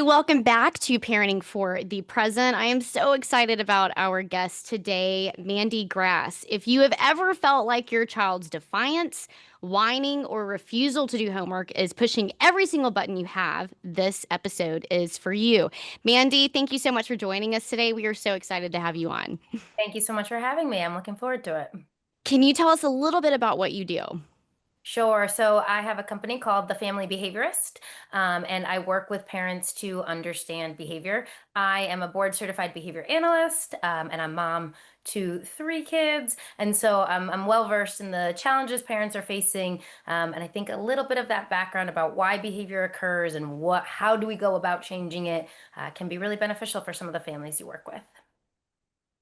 welcome back to Parenting for the Present. I am so excited about our guest today, Mandy Grass. If you have ever felt like your child's defiance, whining, or refusal to do homework is pushing every single button you have, this episode is for you. Mandy, thank you so much for joining us today. We are so excited to have you on. Thank you so much for having me. I'm looking forward to it. Can you tell us a little bit about what you do? Sure. So I have a company called the Family Behaviorist, and I work with parents to understand behavior. I am a board certified behavior analyst, and I'm mom to three kids. And so I'm well versed in the challenges parents are facing. And I think a little bit of that background about why behavior occurs and how do we go about changing it can be really beneficial for some of the families you work with.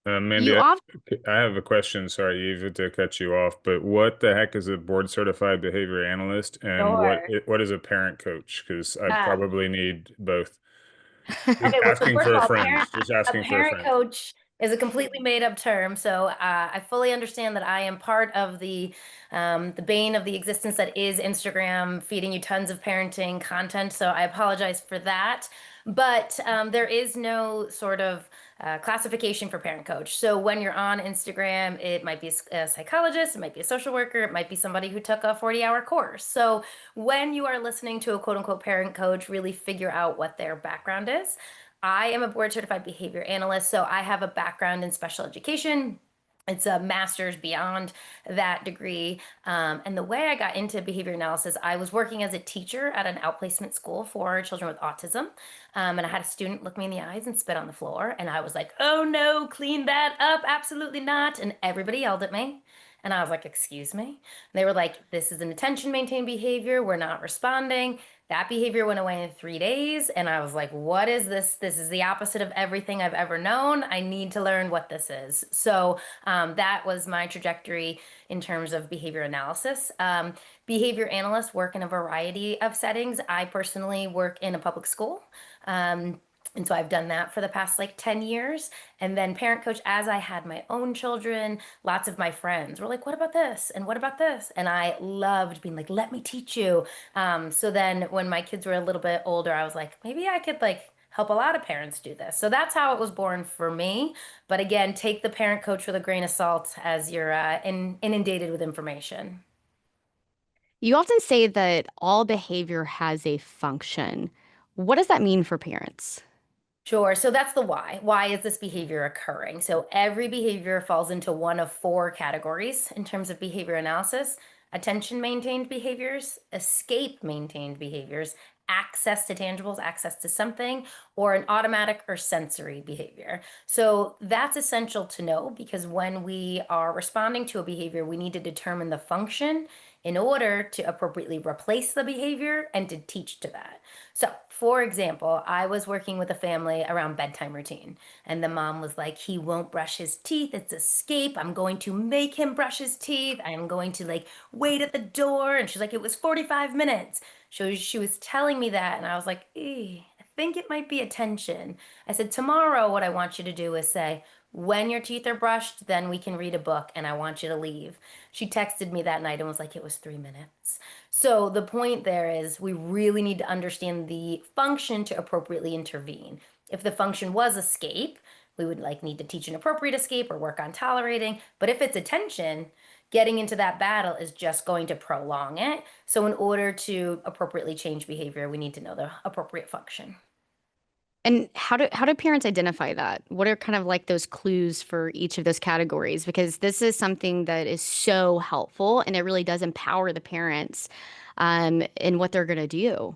You Mandy, I, often I have a question. Sorry, Eva, to cut you off, but what the heck is a board certified behavior analyst, and Sure. what is a parent coach? Because I Uh, probably need both. Just Okay, well, so asking first for of a all, friend. Just a asking for a parent friend. coach is a completely made up term. So I fully understand that I am part of the bane of the existence that is Instagram, feeding you tons of parenting content. So I apologize for that. But there is no sort of classification for parent coach. So when you're on Instagram, it might be a psychologist, it might be a social worker, it might be somebody who took a 40-hour course. So when you are listening to a quote unquote parent coach, really figure out what their background is. I am a board certified behavior analyst, so I have a background in special education. It's a master's beyond that degree. And the way I got into behavior analysis, I was working as a teacher at an outplacement school for children with autism. And I had a student look me in the eyes and spit on the floor. And I was like, oh no, clean that up. Absolutely not. And everybody yelled at me. And I was like, excuse me. And they were like, this is an attention maintained behavior. We're not responding. That behavior went away in 3 days. And I was like, what is this? This is the opposite of everything I've ever known. I need to learn what this is. So that was my trajectory in terms of behavior analysis. Behavior analysts work in a variety of settings. I personally work in a public school. Um, and so I've done that for the past like 10 years. And then parent coach, as I had my own children, lots of my friends were like, what about this? And what about this? And I loved being like, let me teach you. So then when my kids were a little bit older, I was like, maybe I could like help a lot of parents do this. So that's how it was born for me. But again, take the parent coach with a grain of salt as you're inundated with information. You often say that all behavior has a function. What does that mean for parents? Sure. So that's the why. Why is this behavior occurring? So every behavior falls into one of four categories in terms of behavior analysis: attention maintained behaviors, escape maintained behaviors, access to tangibles, access to something, or an automatic or sensory behavior. So that's essential to know because when we are responding to a behavior, we need to determine the function in order to appropriately replace the behavior and to teach to that. So, for example, I was working with a family around bedtime routine, and the mom was like, he won't brush his teeth. It's escape. I'm going to make him brush his teeth. I'm going to like wait at the door. And she's like, it was 45 minutes. She was telling me that, and I was like, I think it might be attention. I said, tomorrow, what I want you to do is say, when your teeth are brushed, then we can read a book, and I want you to leave. She texted me that night and was like, it was 3 minutes. So the point there is we really need to understand the function to appropriately intervene. If the function was escape, we would like need to teach an appropriate escape or work on tolerating. But if it's attention, getting into that battle is just going to prolong it. So in order to appropriately change behavior, we need to know the appropriate function. And how do parents identify that? What are kind of like those clues for each of those categories? Because this is something that is so helpful and it really does empower the parents in what they're going to do.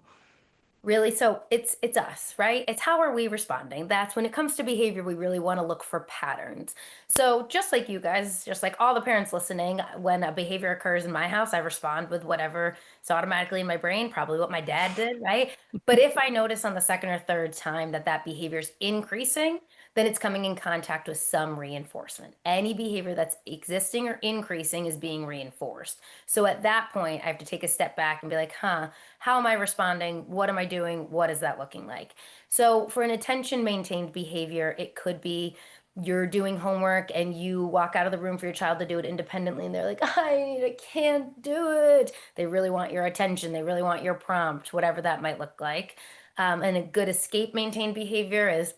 Really, so it's us, right? It's how are we responding? That's when it comes to behavior, we really want to look for patterns. So just like you guys, just like all the parents listening, when a behavior occurs in my house, I respond with whatever is automatically in my brain, probably what my dad did, right? But if I notice on the second or third time that that behavior is increasing, then it's coming in contact with some reinforcement. Any behavior that's existing or increasing is being reinforced. So at that point, I have to take a step back and be like, huh, how am I responding? What am I doing? What is that looking like? So for an attention maintained behavior, it could be you're doing homework and you walk out of the room for your child to do it independently and they're like, I can't do it. They really want your attention. They really want your prompt, whatever that might look like. And a good escape maintained behavior is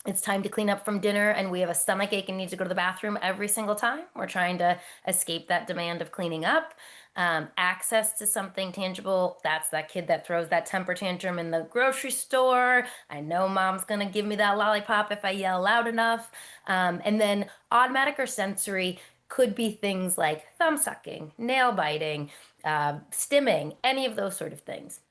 it's time to clean up from dinner and we have a stomach ache and need to go to the bathroom every single time. We're trying to escape that demand of cleaning up. Access to something tangible. That's that kid that throws that temper tantrum in the grocery store. I know mom's going to give me that lollipop if I yell loud enough. And then automatic or sensory could be things like thumb sucking, nail biting, stimming, any of those sort of things.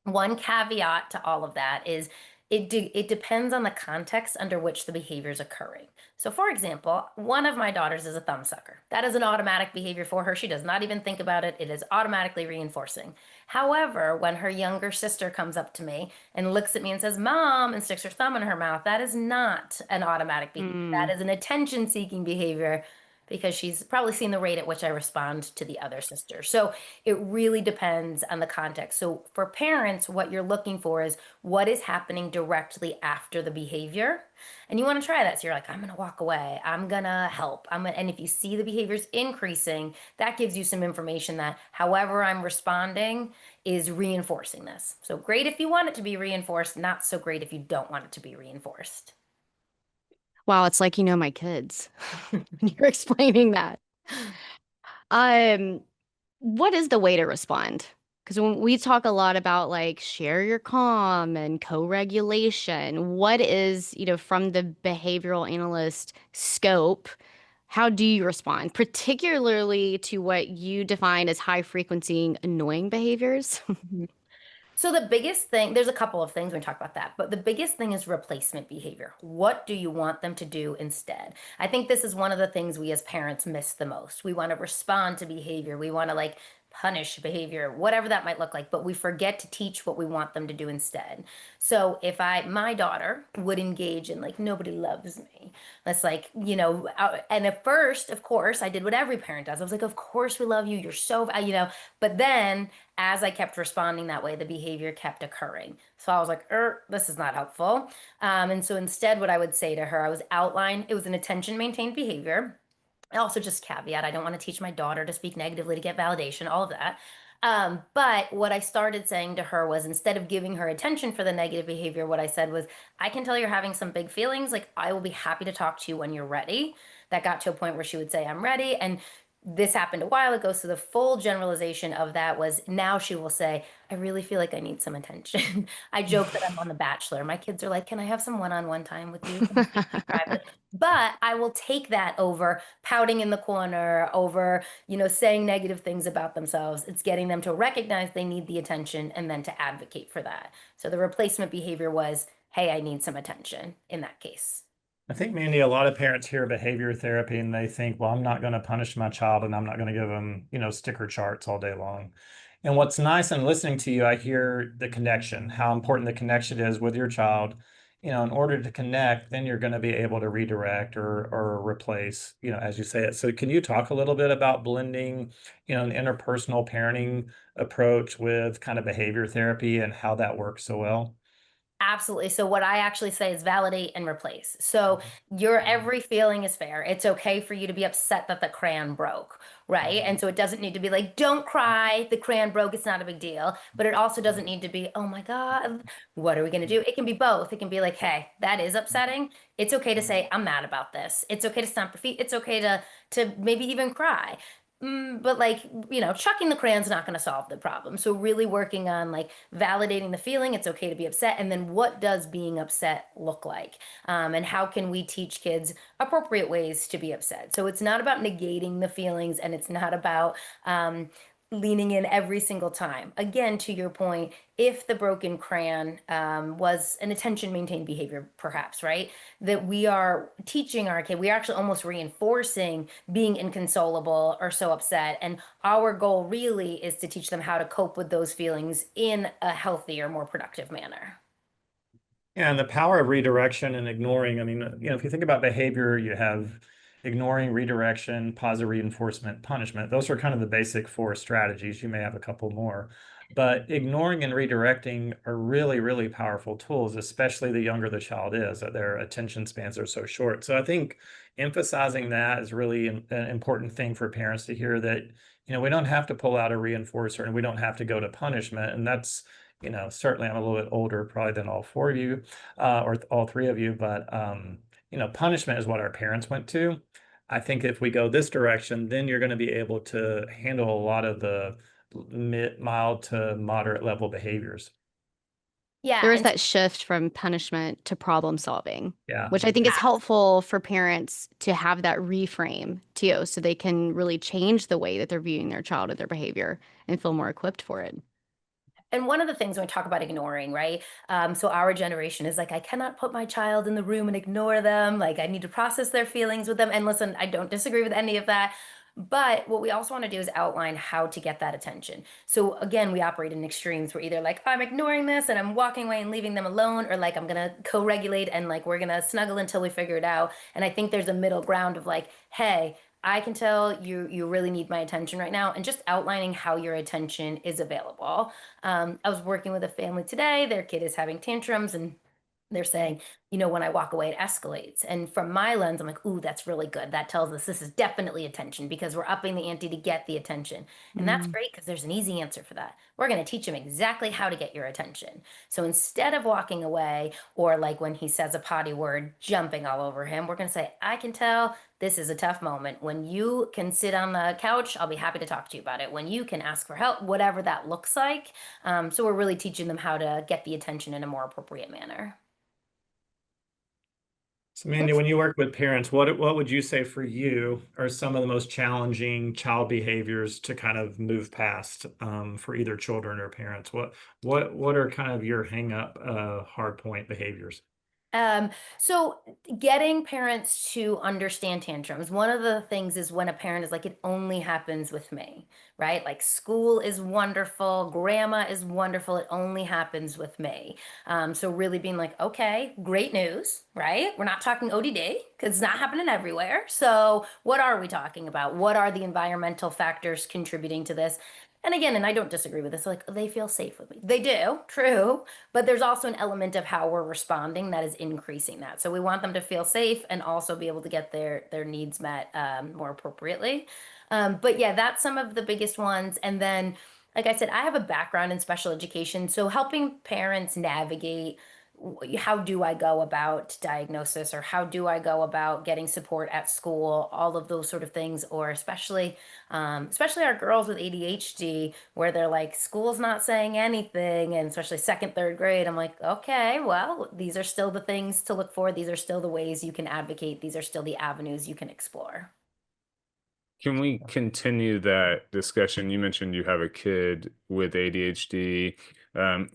One caveat to all of that is it depends on the context under which the behavior is occurring. So, for example, one of my daughters is a thumb sucker. That is an automatic behavior for her. She does not even think about it. It is automatically reinforcing. However, when her younger sister comes up to me and looks at me and says, "Mom," and sticks her thumb in her mouth, that is not an automatic behavior. That Mm. is an attention-seeking behavior because she's probably seen the rate at which I respond to the other sister. So it really depends on the context. So for parents, what you're looking for is what is happening directly after the behavior. And you want to try that. So you're like, I'm going to walk away. I'm going to help. And if you see the behaviors increasing, that gives you some information that however I'm responding is reinforcing this. So great if you want it to be reinforced, not so great if you don't want it to be reinforced. Wow, it's like you know my kids when you're explaining that. Um, what is the way to respond? Because when we talk a lot about like share your calm and co-regulation, what is, from the behavioral analyst scope, how do you respond, particularly to what you define as high frequency annoying behaviors? So the biggest thing, there's a couple of things when we talk about that, but the biggest thing is replacement behavior. What do you want them to do instead? I think this is one of the things we as parents miss the most. We want to respond to behavior. We want to like punish behavior, whatever that might look like, but we forget to teach what we want them to do instead. So if my daughter would engage in like, nobody loves me. That's like, and at first, of course, I did what every parent does. I was like, of course we love you. You're so, but then as I kept responding that way, the behavior kept occurring. So I was like, this is not helpful. And so instead, what I would say to her, I was outline, it was an attention maintained behavior. I also just caveat, I don't want to teach my daughter to speak negatively to get validation, all of that. But what I started saying to her was instead of giving her attention for the negative behavior, what I said was, I can tell you're having some big feelings. Like, I will be happy to talk to you when you're ready. That got to a point where she would say, I'm ready. And this happened a while ago. So the full generalization of that was now she will say, I really feel like I need some attention. I joke that I'm on The Bachelor. My kids are like, can I have some one-on-one time with you? Can you be private? But I will take that over pouting in the corner, over, saying negative things about themselves. It's getting them to recognize they need the attention and then to advocate for that. So the replacement behavior was, hey, I need some attention in that case. I think, Mandy, a lot of parents hear behavior therapy and they think, well, I'm not going to punish my child and I'm not going to give them, sticker charts all day long. And what's nice in listening to you, I hear the connection, how important the connection is with your child. In order to connect, then you're going to be able to redirect or replace, as you say it. So can you talk a little bit about blending, an interpersonal parenting approach with kind of behavior therapy and how that works so well? Absolutely. So what I actually say is validate and replace. So your every feeling is fair. It's okay for you to be upset that the crayon broke, right? And so it doesn't need to be like, don't cry, the crayon broke, it's not a big deal. But it also doesn't need to be, oh my God, what are we going to do? It can be both. It can be like, hey, that is upsetting. It's okay to say, I'm mad about this. It's okay to stomp your feet. It's okay to maybe even cry. But like, chucking the crayon's not going to solve the problem. So really working on like validating the feeling, it's okay to be upset. And then what does being upset look like? And how can we teach kids appropriate ways to be upset? So it's not about negating the feelings and it's not about leaning in every single time. Again, to your point, if the broken crayon was an attention maintained behavior, perhaps, right? That we are teaching our kid, we are actually almost reinforcing being inconsolable or so upset. And our goal really is to teach them how to cope with those feelings in a healthier, more productive manner. Yeah, and the power of redirection and ignoring. I mean, if you think about behavior, you have ignoring, redirection, positive reinforcement, punishment. Those are kind of the basic four strategies. You may have a couple more, but ignoring and redirecting are really, really powerful tools, especially the younger the child is, that their attention spans are so short. So I think emphasizing that is really an important thing for parents to hear that, we don't have to pull out a reinforcer and we don't have to go to punishment. And that's Certainly I'm a little bit older probably than all four of you, or all three of you, but punishment is what our parents went to. I think if we go this direction, then you're going to be able to handle a lot of the mild to moderate level behaviors. There Yeah. is And that shift from punishment to problem solving, Yeah. which I think is helpful for parents to have that reframe too, so they can really change the way that they're viewing their child and their behavior and feel more equipped for it. And one of the things when we talk about ignoring, right? So our generation is like, I cannot put my child in the room and ignore them. Like, I need to process their feelings with them. And listen, I don't disagree with any of that. But what we also want to do is outline how to get that attention. So again, we operate in extremes. We're either like, I'm ignoring this and I'm walking away and leaving them alone, or like, I'm going to co-regulate and like, we're going to snuggle until we figure it out. And I think there's a middle ground of like, hey, I can tell you really need my attention right now, and just outlining how your attention is available. I was working with a family today. Their kid is having tantrums, and they're saying, when I walk away, it escalates. And from my lens, I'm like, ooh, that's really good. That tells us this is definitely attention because we're upping the ante to get the attention. And that's Mm. great because there's an easy answer for that. We're going to teach him exactly how to get your attention. So instead of walking away, or like when he says a potty word, jumping all over him, we're going to say, I can tell this is a tough moment. When you can sit on the couch, I'll be happy to talk to you about it. When you can ask for help, whatever that looks like. So we're really teaching them how to get the attention in a more appropriate manner. So Mandy, when you work with parents, what would you say for you are some of the most challenging child behaviors to kind of move past for either children or parents? What are kind of your hang up hard point behaviors? Um, so getting parents to understand tantrums, one of the things is when a parent is like, it only happens with me, right? Like school is wonderful, grandma is wonderful, it only happens with me. So really being like, okay, great news, right? We're not talking ODD because it's not happening everywhere. So what are we talking about? What are the environmental factors contributing to this? And again, and I don't disagree with this, like they feel safe with me. They do, true. But there's also an element of how we're responding that is increasing that. So we want them to feel safe and also be able to get their needs met more appropriately. But yeah, that's some of the biggest ones. And then, like I said, I have a background in special education, so helping parents navigate how do I go about diagnosis, or how do I go about getting support at school, all of those sort of things, or especially our girls with ADHD, where they're like, school's not saying anything, and especially second, third grade, I'm like, okay, well, these are still the things to look for. These are still the ways you can advocate. These are still the avenues you can explore. Can we continue that discussion? You mentioned you have a kid with ADHD.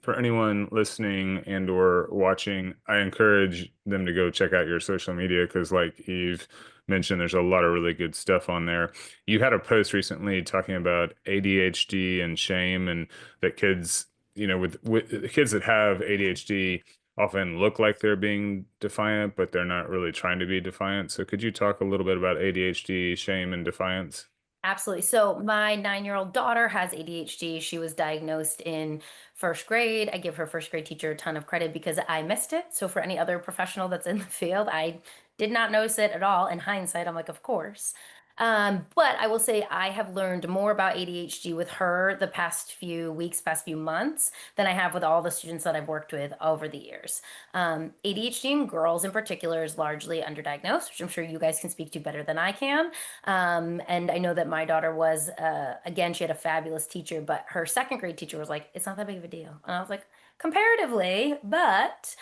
For anyone listening and or watching, I encourage them to go check out your social media because, like you've mentioned, there's a lot of really good stuff on there. You had a post recently talking about ADHD and shame, and that kids, with kids that have ADHD often look like they're being defiant, but they're not really trying to be defiant. So could you talk a little bit about ADHD, shame, and defiance? Absolutely. So my 9-year-old daughter has ADHD. She was diagnosed in first grade. I give her first grade teacher a ton of credit because I missed it. So for any other professional that's in the field, I did not notice it at all. In hindsight, I'm like, of course. But I will say I have learned more about ADHD with her the past few weeks, past few months, than I have with all the students that I've worked with over the years. ADHD in girls in particular is largely underdiagnosed, which I'm sure you guys can speak to better than I can. And I know that my daughter was, again, she had a fabulous teacher, but her second grade teacher was like, it's not that big of a deal. And I was like, comparatively, but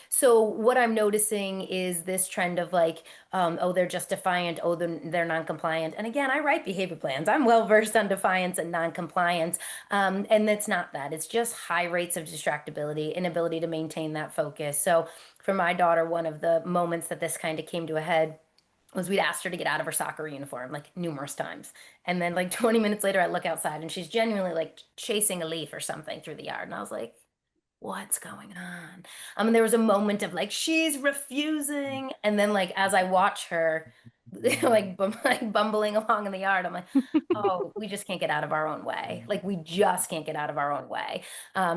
so what I'm noticing is this trend of like, oh, they're just defiant, oh, they're non-compliant. And again, I write behavior plans. I'm well versed on defiance and non-compliance. And it's not that. It's just high rates of distractibility, inability to maintain that focus. So for my daughter, one of the moments that this kind of came to a head was we'd asked her to get out of her soccer uniform like numerous times. And then like 20 minutes later, I look outside and she's genuinely like chasing a leaf or something through the yard. And I was like, what's going on? And there was a moment of like, she's refusing. And then like, as I watch her, like bumbling along in the yard. I'm like, oh, we just can't get out of our own way. Like we just can't get out of our own way.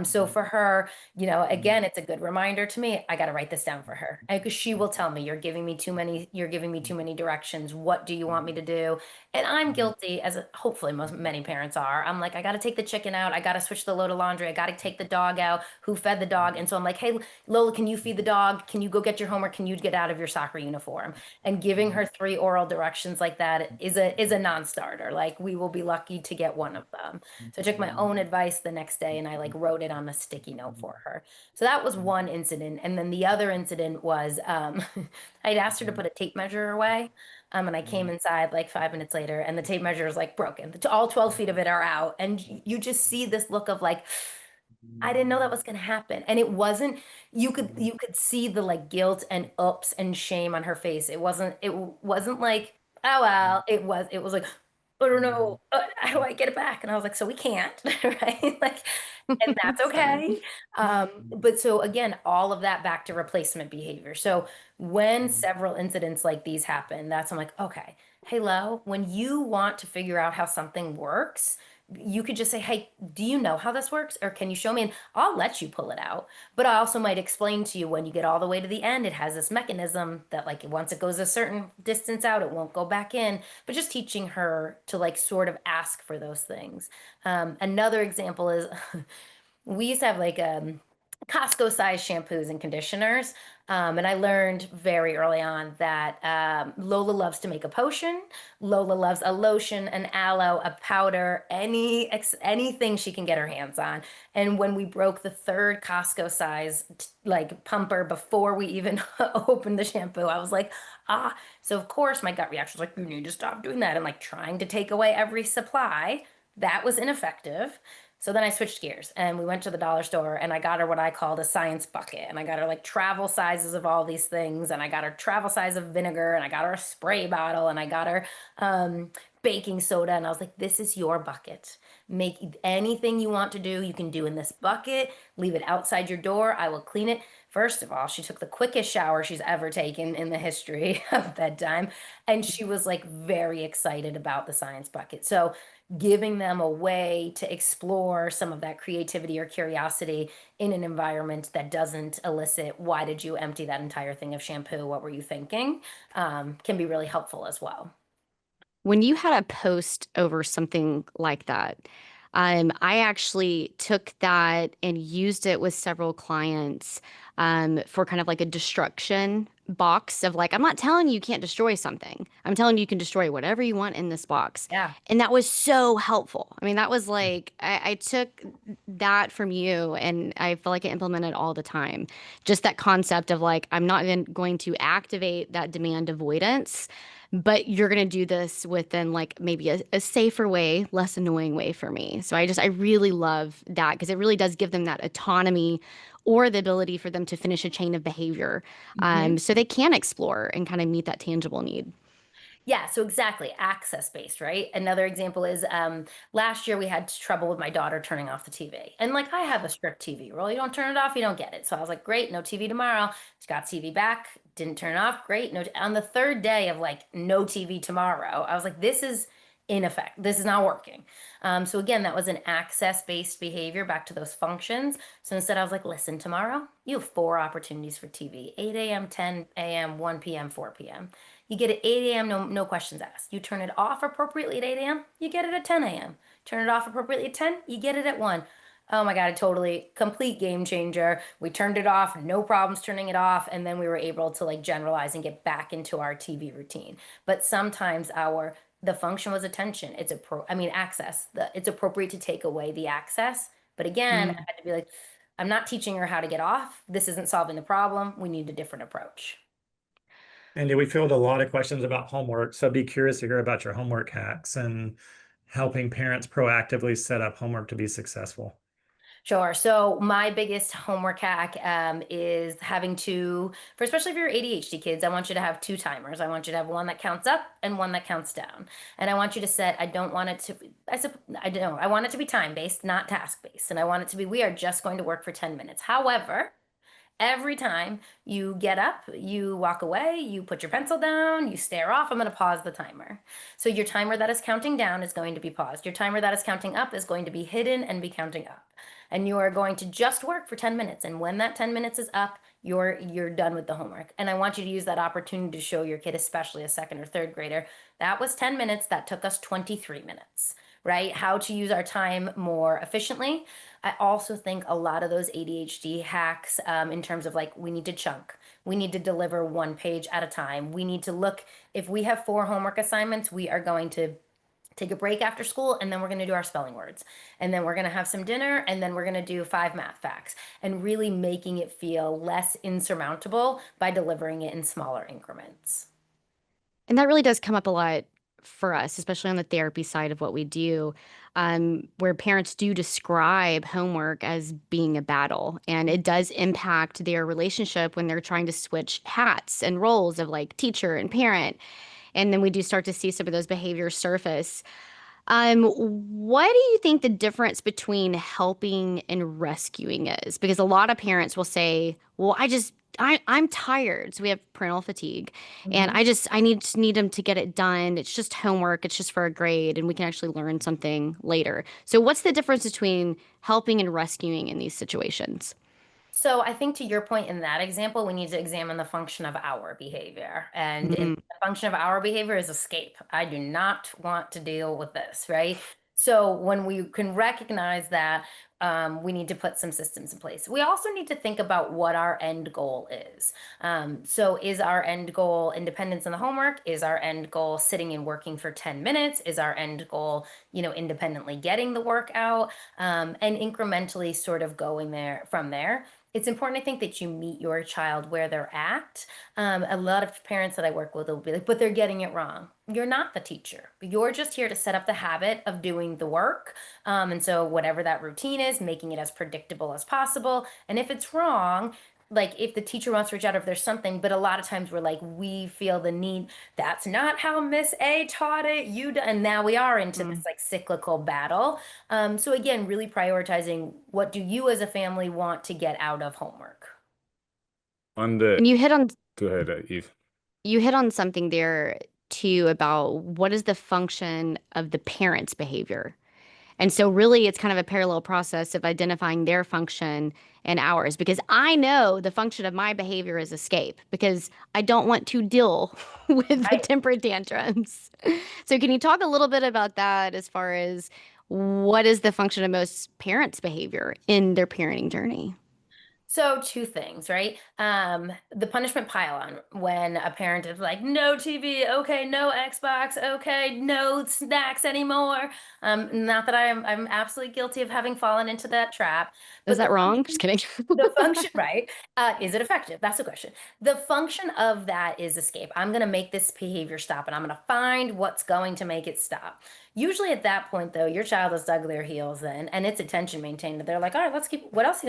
So for her, again, it's a good reminder to me. I got to write this down for her because she will tell me, you're giving me too many directions. What do you want me to do? And I'm guilty, as hopefully many parents are. I'm like, I got to take the chicken out. I got to switch the load of laundry. I got to take the dog out. Who fed the dog? And so I'm like, hey, Lola, can you feed the dog? Can you go get your homework? Can you get out of your soccer uniform? And giving her three oral directions like that is a non-starter. Like we will be lucky to get one of them. So I took my own advice the next day and I like wrote it on a sticky note for her. So that was one incident. And then the other incident was I'd asked her to put a tape measure away. And I came inside like 5 minutes later and the tape measure is like broken. All 12 feet of it are out. And you just see this look of like, I didn't know that was going to happen. And it wasn't, you could see the like guilt and ups and shame on her face. It wasn't like, oh well, it was like, I don't know, how do I get it back? And I was like, so we can't, right? Like, and that's okay. But so again, all of that back to replacement behavior. So when several incidents like these happen, that's I'm like, okay, hey, Lo, when you want to figure out how something works, you could just say, hey, do you know how this works? Or can you show me? And I'll let you pull it out. But I also might explain to you when you get all the way to the end, it has this mechanism that like once it goes a certain distance out, it won't go back in. But just teaching her to like sort of ask for those things. Another example is we used to have like Costco size shampoos and conditioners. And I learned very early on that Lola loves to make a potion. Lola loves a lotion, an aloe, a powder, anything she can get her hands on. And when we broke the third Costco size like pumper before we even opened the shampoo, I was like, ah. So of course my gut reaction was like, you need to stop doing that. And like trying to take away every supply. That was ineffective. So then I switched gears and we went to the dollar store and I got her what I called a science bucket. And I got her like travel sizes of all these things. And I got her travel size of vinegar and I got her a spray bottle and I got her baking soda. And I was like, this is your bucket. Make anything you want to do, you can do in this bucket. Leave it outside your door. I will clean it. First of all, she took the quickest shower she's ever taken in the history of bedtime. And she was like very excited about the science bucket. So giving them a way to explore some of that creativity or curiosity in an environment that doesn't elicit, why did you empty that entire thing of shampoo? What were you thinking? Can be really helpful as well. When you had a post over something like that, I actually took that and used it with several clients for kind of like a destruction box of like, I'm not telling you you can't destroy something. I'm telling you you can destroy whatever you want in this box. Yeah. And that was so helpful. I mean, that was like, I took that from you and I feel like I implement it all the time. Just that concept of like, I'm not even going to activate that demand avoidance, but you're going to do this within like maybe a safer way, less annoying way for me. So I really love that because it really does give them that autonomy or the ability for them to finish a chain of behavior, so they can explore and kind of meet that tangible need. Yeah, so exactly, access based, right? Another example is last year we had trouble with my daughter turning off the TV. And like I have a strict TV rule. You don't turn it off, you don't get it. So I was like, great, no TV tomorrow. She got TV back, didn't turn it off, great. No, on the third day of like no TV tomorrow, I was like, this is in effect. This is not working. So again, that was an access based behavior back to those functions. So instead, I was like, listen, tomorrow you have four opportunities for TV: 8 a.m., 10 a.m., 1 p.m., 4 p.m. You get it 8 a.m., no questions asked. You turn it off appropriately at 8 a.m., you get it at 10 a.m. Turn it off appropriately at 10, you get it at 1. Oh my God, a totally complete game changer. We turned it off, no problems turning it off, and then we were able to like generalize and get back into our TV routine. But sometimes the function was attention. Access. It's appropriate to take away the access. But again, I had to be like, I'm not teaching her how to get off. This isn't solving the problem. We need a different approach. And we field a lot of questions about homework. So be curious to hear about your homework hacks and helping parents proactively set up homework to be successful. Sure. So my biggest homework hack is having for especially if you're ADHD kids, I want you to have two timers. I want you to have one that counts up and one that counts down. And I want you to set, I don't want it to, I don't know, I want it to be time based, not task based. And I want it to be, we are just going to work for 10 minutes. However, Every time you get up, you walk away, you put your pencil down, you stare off, I'm going to pause the timer. So your timer that is counting down is going to be paused. Your timer that is counting up is going to be hidden and be counting up. And you are going to just work for 10 minutes. And when that 10 minutes is up, you're done with the homework. And I want you to use that opportunity to show your kid, especially a second or third grader, that was 10 minutes, that took us 23 minutes, right? How to use our time more efficiently. I also think a lot of those ADHD hacks, in terms of like, we need to chunk, we need to deliver one page at a time. We need to look, if we have 4 homework assignments, we are going to take a break after school, and then we're going to do our spelling words, and then we're going to have some dinner, and then we're going to do 5 math facts, and really making it feel less insurmountable by delivering it in smaller increments. And that really does come up a lot for us, especially on the therapy side of what we do, where parents do describe homework as being a battle. And it does impact their relationship when they're trying to switch hats and roles of like teacher and parent. And then we do start to see some of those behaviors surface. What do you think the difference between helping and rescuing is? Because a lot of parents will say, "Well, I'm tired." So we have parental fatigue, and Mhm. I need them to get it done. It's just homework. It's just for a grade, and we can actually learn something later. So what's the difference between helping and rescuing in these situations? So I think to your point in that example, we need to examine the function of our behavior. And if Mm, the function of our behavior is escape, I do not want to deal with this, right? So when we can recognize that, we need to put some systems in place. We also need to think about what our end goal is. So is our end goal independence in the homework? Is our end goal sitting and working for 10 minutes? Is our end goal, independently getting the work out, and incrementally sort of going there from there? It's important, I think, that you meet your child where they're at. A lot of parents that I work with will be like, but they're getting it wrong. You're not the teacher. You're just here to set up the habit of doing the work. And so, whatever that routine is, making it as predictable as possible. And if it's wrong, like if the teacher wants to reach out if there's something, but a lot of times we're like, we feel the need, that's not how Miss A taught it, and now we are into this mm. like cyclical battle. So again, really prioritizing, what do you as a family want to get out of homework? On the, And go ahead, Eve. you hit on something there too about what is the function of the parent's behavior. And so, really, it's kind of a parallel process of identifying their function and ours, because I know the function of my behavior is escape because I don't want to deal with the Right. temper tantrums. So, can you talk a little bit about that as far as what is the function of most parents' behavior in their parenting journey? So two things, right? The punishment pile on when a parent is like, no TV, okay, no Xbox, okay, no snacks anymore. Not that I'm absolutely guilty of having fallen into that trap, Is but the that wrong? Just function kidding. the function, right? Is it effective? That's the question. The function of that is escape. I'm going to make this behavior stop, and I'm going to find what's going to make it stop. Usually at that point, though, your child has dug their heels in, and it's attention maintained. They're like, all right, let's keep, what else you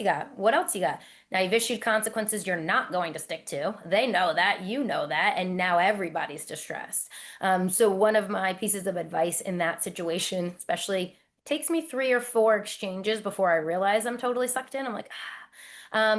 got? What else you got? Now you've issued consequences you're not going to stick to. They know that, you know that, and now everybody's distressed. So one of my pieces of advice in that situation, especially, takes me 3 or 4 exchanges before I realize I'm totally sucked in. I'm like,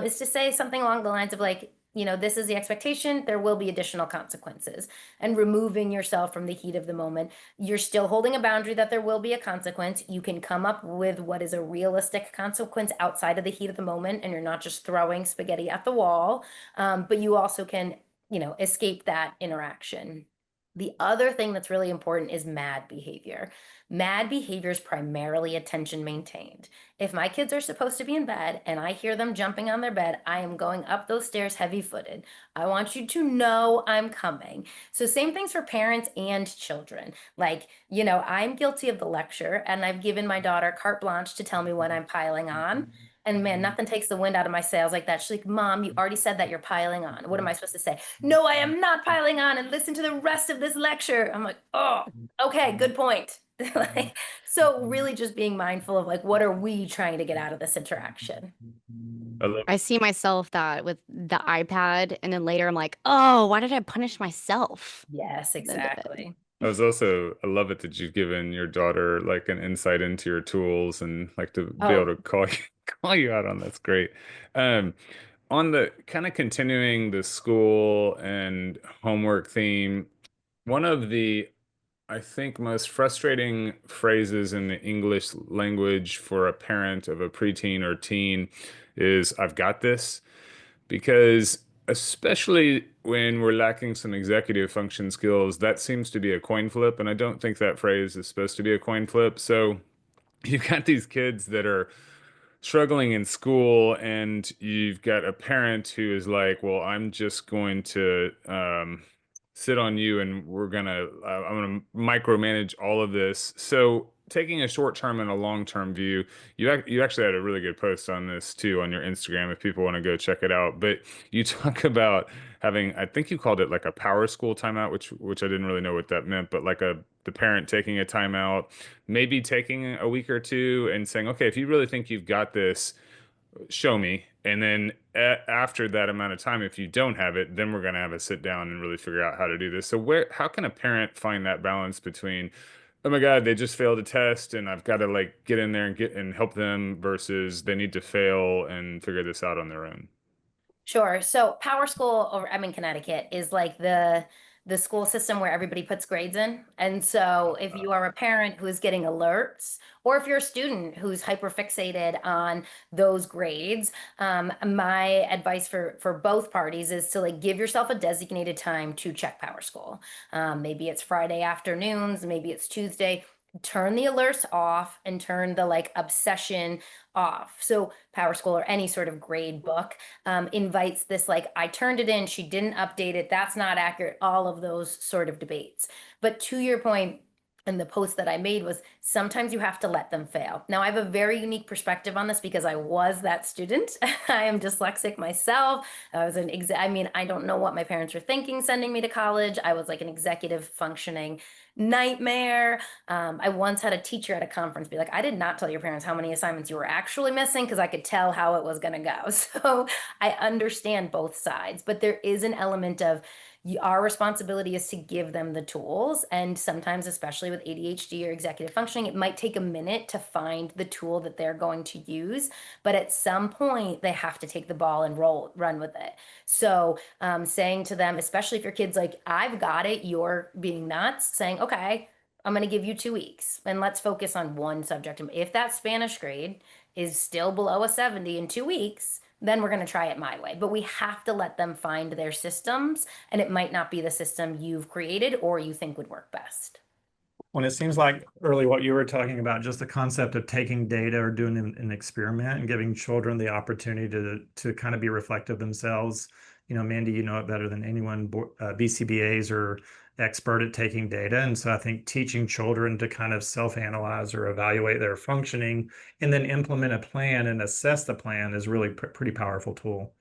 is to say something along the lines of like, this is the expectation. There will be additional consequences, and removing yourself from the heat of the moment. You're still holding a boundary that there will be a consequence. You can come up with what is a realistic consequence outside of the heat of the moment, and you're not just throwing spaghetti at the wall. But you also can, escape that interaction. The other thing that's really important is mad behavior. Mad behavior is primarily attention maintained. If my kids are supposed to be in bed and I hear them jumping on their bed, I am going up those stairs heavy footed. I want you to know I'm coming. So, same things for parents and children. Like, I'm guilty of the lecture, and I've given my daughter carte blanche to tell me when I'm piling on. And man, nothing takes the wind out of my sails like that. She's like, Mom, you already said that you're piling on. What am I supposed to say? No, I am not piling on, and listen to the rest of this lecture. I'm like, oh, okay, good point. Like, so really just being mindful of like, what are we trying to get out of this interaction? I love I see myself that with the iPad, and then later I'm like, oh, why did I punish myself Yes, at the end of it? exactly. I love it that you've given your daughter like an insight into your tools and like to be able Oh, to call you call you out on that's great. Um, on the kind of continuing the school and homework theme, one of the, I think, most frustrating phrases in the English language for a parent of a preteen or teen is, I've got this. Because especially when we're lacking some executive function skills, that seems to be a coin flip. And I don't think that phrase is supposed to be a coin flip. So you've got these kids that are struggling in school, and you've got a parent who is like, well, I'm just going to sit on you, and I'm gonna micromanage all of this. So taking a short-term and a long-term view, you actually had a really good post on this too on your Instagram if people want to go check it out. But you talk about having, I think you called it like a power school timeout, which I didn't really know what that meant, but like the parent taking a timeout, maybe taking a week or two and saying, okay, if you really think you've got this, show me. And then after that amount of time, if you don't have it, then we're going to have a sit down and really figure out how to do this. So how can a parent find that balance between, oh my God, they just failed a test and I've got to like get in there and get and help them versus they need to fail and figure this out on their own? Sure. So Power School over I'm in Connecticut is like the school system where everybody puts grades in. And so if you are a parent who is getting alerts, or if you're a student who's hyperfixated on those grades, my advice for both parties is to like give yourself a designated time to check Power School. Maybe it's Friday afternoons, maybe it's Tuesday. Turn the alerts off and turn the like obsession off. So Power School or any sort of grade book invites this like, I turned it in, she didn't update it, that's not accurate, all of those sort of debates. But to your point, and the post that I made was sometimes you have to let them fail. Now, I have a very unique perspective on this because I was that student. I am dyslexic myself. I was I mean, I don't know what my parents were thinking sending me to college. I was like an executive functioning nightmare. I once had a teacher at a conference be like, I did not tell your parents how many assignments you were actually missing because I could tell how it was going to go. So I understand both sides, but there is an element of our responsibility is to give them the tools. And sometimes, especially with ADHD or executive functioning, it might take a minute to find the tool that they're going to use. But at some point, they have to take the ball and run with it. So saying to them, especially if your kid's like, I've got it, you're being nuts, saying, okay, I'm going to give you 2 weeks and let's focus on one subject. If that Spanish grade is still below a 70 in 2 weeks, then we're going to try it my way. But we have to let them find their systems, and it might not be the system you've created or you think would work best. When it seems like early what you were talking about, just the concept of taking data or doing an experiment and giving children the opportunity to kind of be reflective themselves. You know, Mandy, you know it better than anyone. BCBAs are expert at taking data. And so I think teaching children to kind of self-analyze or evaluate their functioning and then implement a plan and assess the plan is really pretty powerful tool.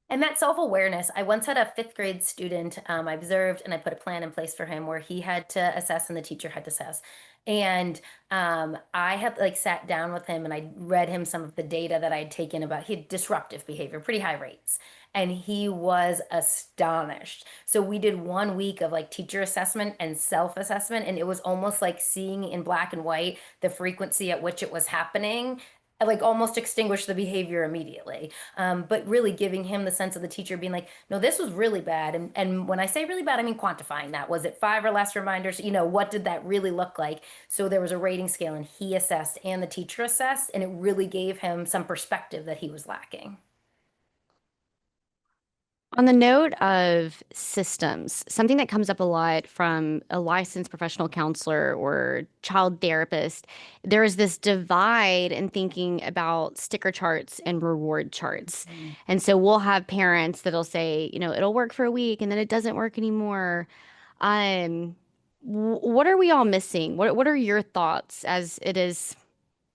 And that self-awareness, I once had a fifth grade student I observed, and I put a plan in place for him where he had to assess and the teacher had to assess. And I had like sat down with him and I read him some of the data that I'd taken about he had disruptive behavior, pretty high rates. And he was astonished. So we did 1 week of like teacher assessment and self-assessment, and it was almost like seeing in black and white the frequency at which it was happening like almost extinguish the behavior immediately. But really giving him the sense of the teacher being like, no, this was really bad. And when I say really bad, I mean quantifying that. Was it 5 or less reminders? You know, what did that really look like? So there was a rating scale and he assessed and the teacher assessed, and it really gave him some perspective that he was lacking. On the note of systems, something that comes up a lot from a licensed professional counselor or child therapist, there is this divide in thinking about sticker charts and reward charts. And so we'll have parents that'll say, you know, it'll work for a week and then it doesn't work anymore. Um, what are we all missing? What are your thoughts as it is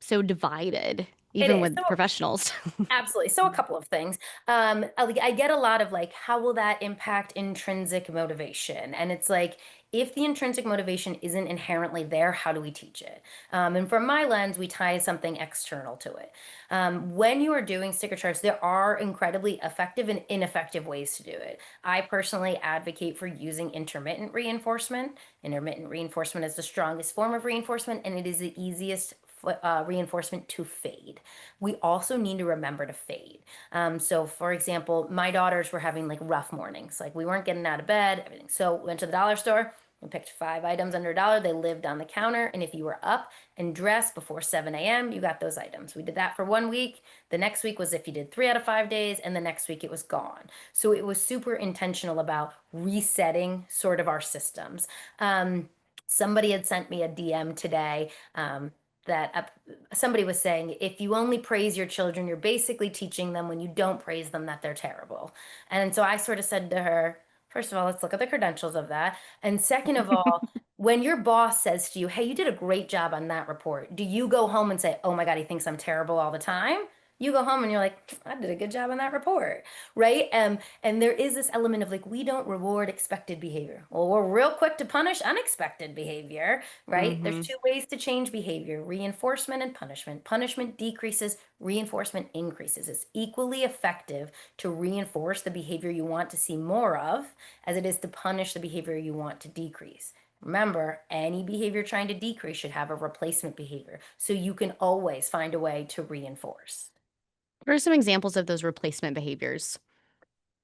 so divided, It even is. with So professionals? absolutely. So a couple of things. I get a lot of like, how will that impact intrinsic motivation? And it's like, if the intrinsic motivation isn't inherently there, how do we teach it? And from my lens, we tie something external to it. When you are doing sticker charts, there are incredibly effective and ineffective ways to do it. I personally advocate for using intermittent reinforcement. Intermittent reinforcement is the strongest form of reinforcement, and it is the easiest reinforcement to fade. We also need to remember to fade. So for example, my daughters were having like rough mornings. Like we weren't getting out of bed, everything. So went to the dollar store and picked 5 items under a dollar. They lived on the counter. And if you were up and dressed before 7 a.m., you got those items. We did that for 1 week. The next week was if you did 3 out of 5 days, and the next week it was gone. So it was super intentional about resetting sort of our systems. Somebody had sent me a DM today, that somebody was saying, if you only praise your children, you're basically teaching them when you don't praise them that they're terrible. And so I sort of said to her, first of all, let's look at the credentials of that. And second of all, when your boss says to you, hey, you did a great job on that report, do you go home and say, oh my God, he thinks I'm terrible all the time? You go home and you're like, I did a good job on that report, right? And there is this element of like, we don't reward expected behavior. Well, we're real quick to punish unexpected behavior, right? There's Hmm. two ways to change behavior: reinforcement and punishment. Punishment decreases, reinforcement increases. It's equally effective to reinforce the behavior you want to see more of as it is to punish the behavior you want to decrease. Remember, any behavior trying to decrease should have a replacement behavior. So you can always find a way to reinforce. What are some examples of those replacement behaviors?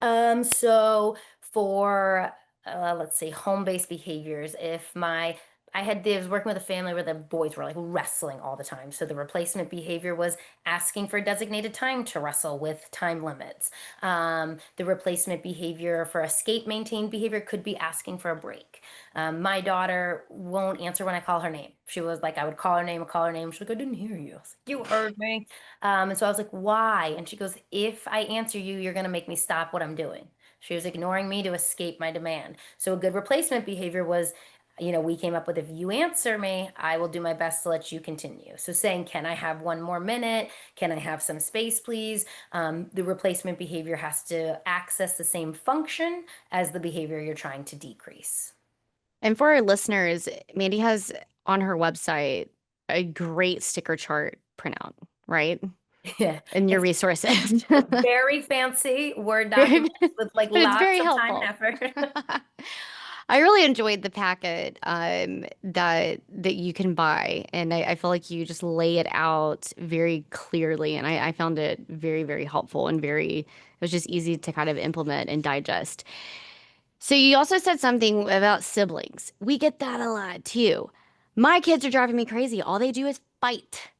So for let's say home-based behaviors, if my I was working with a family where the boys were like wrestling all the time. So the replacement behavior was asking for designated time to wrestle with time limits. The replacement behavior for escape maintained behavior could be asking for a break. My daughter won't answer when I call her name. She was like, I would call her name, I call her name. She's like, I didn't hear you. I was like, you heard me. And so I was like, why? And she goes, if I answer you, you're going to make me stop what I'm doing. She was ignoring me to escape my demand. So a good replacement behavior was, we came up with, if you answer me, I will do my best to let you continue. So saying, can I have 1 more minute? Can I have some space, please? The replacement behavior has to access the same function as the behavior you're trying to decrease. And for our listeners, Mandy has on her website a great sticker chart printout, right? Yeah, In your resources. very fancy Word Very- documents with like but it's lots very of time and helpful. effort. I really enjoyed the packet that you can buy, and I feel like you just lay it out very clearly, and I found it very, very helpful and it was just easy to kind of implement and digest. So you also said something about siblings. We get that a lot too. My kids are driving me crazy. All they do is fight.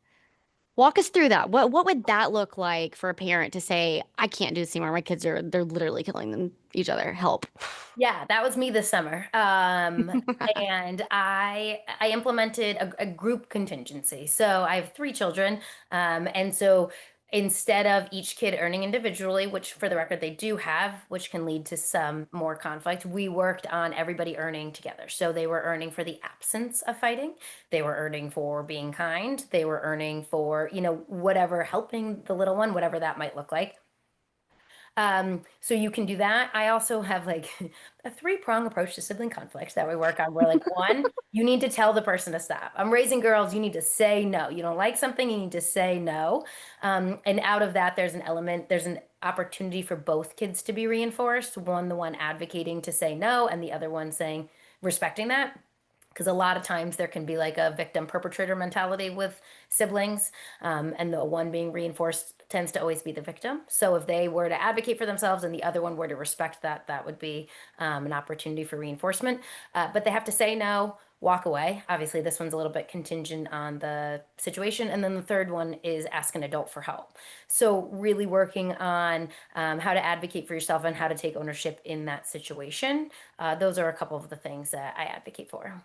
Walk us through that. What would that look like for a parent to say, I can't do this anymore. My kids they're literally killing each other. Help. Yeah, that was me this summer. And I implemented a group contingency. So I have 3 children. And so instead of each kid earning individually, which for the record they do have, which can lead to some more conflict, we worked on everybody earning together. So they were earning for the absence of fighting. They were earning for being kind. They were earning for, whatever, helping the little one, whatever that might look like. So you can do that. I also have like a 3-prong approach to sibling conflict that we work on. Where like one, you need to tell the person to stop. I'm raising girls, you need to say no. You don't like something, you need to say no. And out of that, there's an opportunity for both kids to be reinforced. One, the one advocating to say no, and the other one saying, respecting that. Because a lot of times there can be like a victim perpetrator mentality with siblings, and the one being reinforced tends to always be the victim. So if they were to advocate for themselves and the other one were to respect that, that would be an opportunity for reinforcement. But they have to say no, walk away. Obviously, this one's a little bit contingent on the situation. And then the third one is ask an adult for help. So really working on how to advocate for yourself and how to take ownership in that situation. Those are a couple of the things that I advocate for.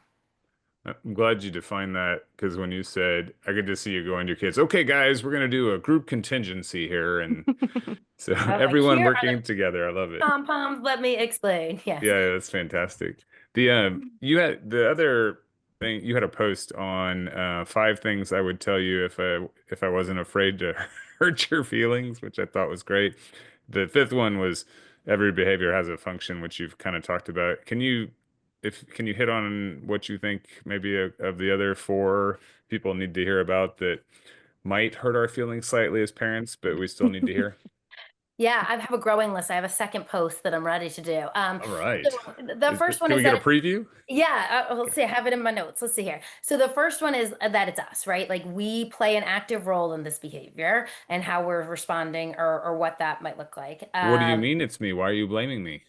I'm glad you defined that because when you said, I could just see you going to your kids, okay, guys, we're going to do a group contingency here. And so I was like, everyone here are the working together. I love it. pom poms. Let me explain. Yes. Yeah, that's fantastic. You had the other thing, you had a post on 5 things I would tell you if I wasn't afraid to hurt your feelings, which I thought was great. The fifth one was every behavior has a function, which you've kind of talked about. Can you hit on what you think maybe of the other 4 people need to hear about that might hurt our feelings slightly as parents, but we still need to hear? Yeah, I have a growing list. I have a second post that I'm ready to do. All right. So the first one Can is we get a that preview? yeah, let's Okay. see. I have it in my notes. Let's see here. So the first one is that it's us, right? Like we play an active role in this behavior and how we're responding or what that might look like. What do you mean it's me? Why are you blaming me?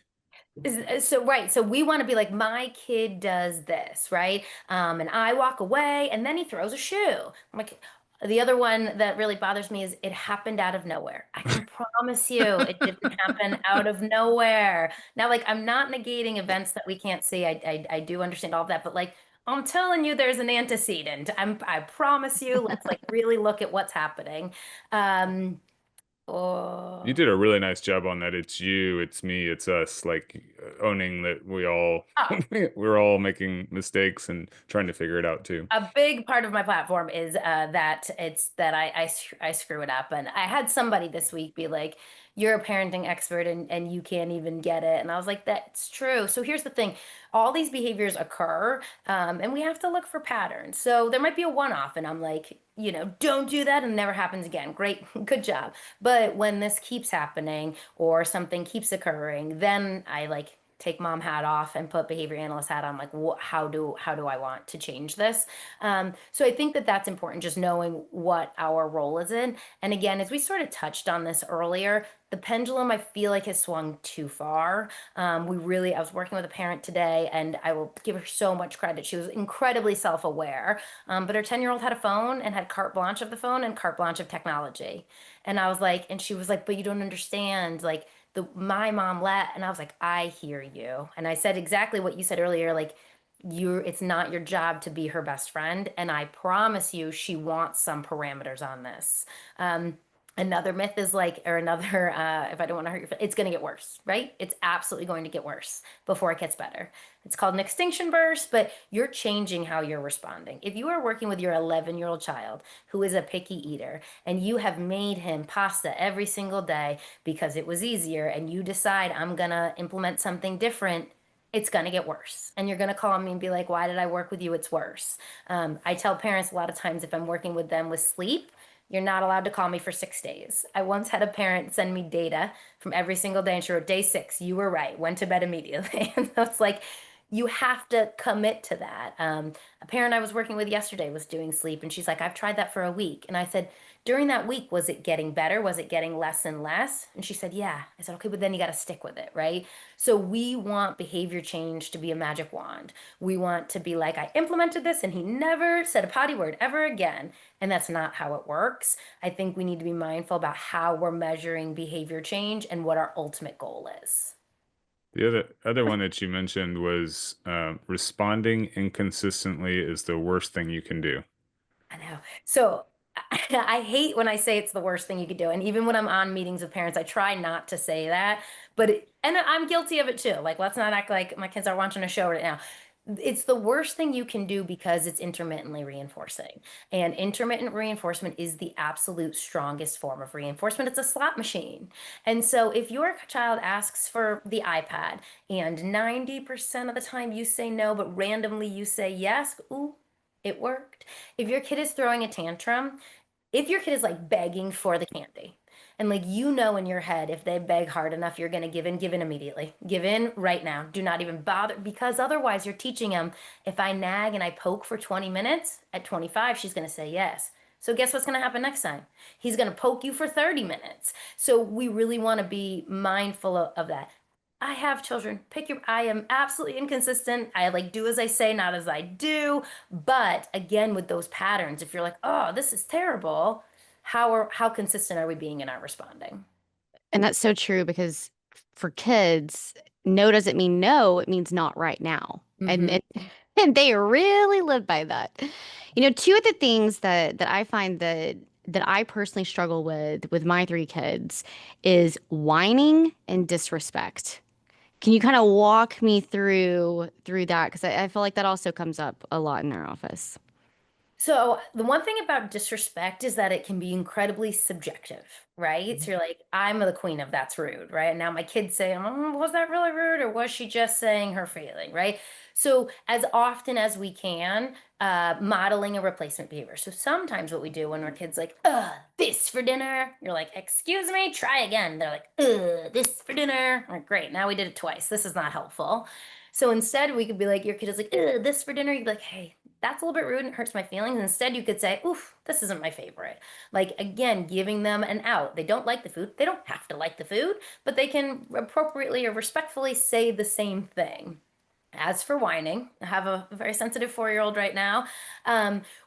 So right, so we want to be like my kid does this, right? And I walk away and then he throws a shoe. I'm like, the other one that really bothers me is it happened out of nowhere. I can promise you it didn't happen out of nowhere. Now, like I'm not negating events that we can't see. I do understand all of that, but like I'm telling you there's an antecedent. I promise you, let's like really look at what's happening. Um, You oh, did a really nice job on that. It's you, it's me, it's us, like owning that we all ah, we're all making mistakes and trying to figure it out too. a big part of my platform is that it's that I screw it up. And I had somebody this week be like, "You're a parenting expert and you can't even get it." And I was like, "That's true." So here's the thing: all these behaviors occur, and we have to look for patterns. So there might be a one-off, and I'm like, don't do that, and it never happens again. Great, good job. But when this keeps happening or something keeps occurring, then I like take mom hat off and put behavior analyst hat on like how do I want to change this. So I think that that's important, just knowing what our role is in. And again, as we sort of touched on this earlier, the pendulum I feel like has swung too far. I was working with a parent today and I will give her so much credit. She was incredibly self-aware, but her 10-year-old had a phone and had carte blanche of the phone and carte blanche of technology. And she was like, but you don't understand, like my mom let, and I was like, I hear you. And I said exactly what you said earlier, like it's not your job to be her best friend. And I promise you, she wants some parameters on this. Um, Another myth is like, or another, if I don't want to hurt it's going to get worse, right? It's absolutely going to get worse before it gets better. It's called an extinction burst, but you're changing how you're responding. If you are working with your 11-year-old child who is a picky eater and you have made him pasta every single day because it was easier and you decide I'm going to implement something different, it's going to get worse. And you're going to call me and be like, why did I work with you? It's worse. I tell parents a lot of times if I'm working with them with sleep, you're not allowed to call me for 6 days. I once had a parent send me data from every single day and she wrote, day 6, you were right, went to bed immediately. And so it's like, you have to commit to that. A parent I was working with yesterday was doing sleep and she's like, I've tried that for a week. And I said, during that week, was it getting better? Was it getting less and less? And she said, yeah. I said, okay, but then you got to stick with it, right? So we want behavior change to be a magic wand. We want to be like, I implemented this and he never said a potty word ever again. And that's not how it works. I think we need to be mindful about how we're measuring behavior change and what our ultimate goal is. The other one that you mentioned was responding inconsistently is the worst thing you can do. I know. So I hate when I say it's the worst thing you could do. And even when I'm on meetings with parents, I try not to say that. And I'm guilty of it too. Like, let's not act like my kids are watching a show right now. It's the worst thing you can do because it's intermittently reinforcing. And intermittent reinforcement is the absolute strongest form of reinforcement. It's a slot machine. And so if your child asks for the iPad and 90% of the time you say no, but randomly you say yes, ooh, it worked. If your kid is throwing a tantrum, if your kid is like begging for the candy, and like in your head, if they beg hard enough, you're going to give in immediately. Give in right now. Do not even bother because otherwise you're teaching them if I nag and I poke for 20 minutes, at 25, she's going to say yes. So guess what's going to happen next time? He's going to poke you for 30 minutes. So we really want to be mindful of that. I have children. I am absolutely inconsistent. I like do as I say, not as I do. But again, with those patterns, if you're like, oh, this is terrible, how consistent are we being in our responding? And that's so true because for kids, no doesn't mean no, it means not right now. And Hmm. and they really live by that. Two of the things that I find that I personally struggle with my three kids is whining and disrespect. Can you kind of walk me through that? Because I feel like that also comes up a lot in our office. So the one thing about disrespect is that it can be incredibly subjective, right? So you're like, I'm the queen of that's rude, right? And now my kids say, was that really rude or was she just saying her feeling, right? So as often as we can, modeling a replacement behavior. So sometimes what we do when our kids like, this for dinner, you're like, excuse me, try again. They're like, this for dinner. I'm like, great, now we did it twice. This is not helpful. So instead, we could be like, your kid is like, this for dinner. You'd be like, hey, that's a little bit rude and it hurts my feelings. Instead, you could say, oof, this isn't my favorite. Like, again, giving them an out. They don't like the food. They don't have to like the food, but they can appropriately or respectfully say the same thing. As for whining, I have a very sensitive 4-year-old right now.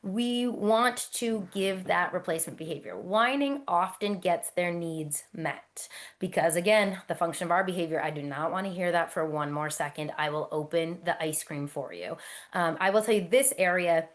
We want to give that replacement behavior. Whining often gets their needs met because, again, the function of our behavior, I do not want to hear that for one more second. I will open the ice cream for you. I will tell you this area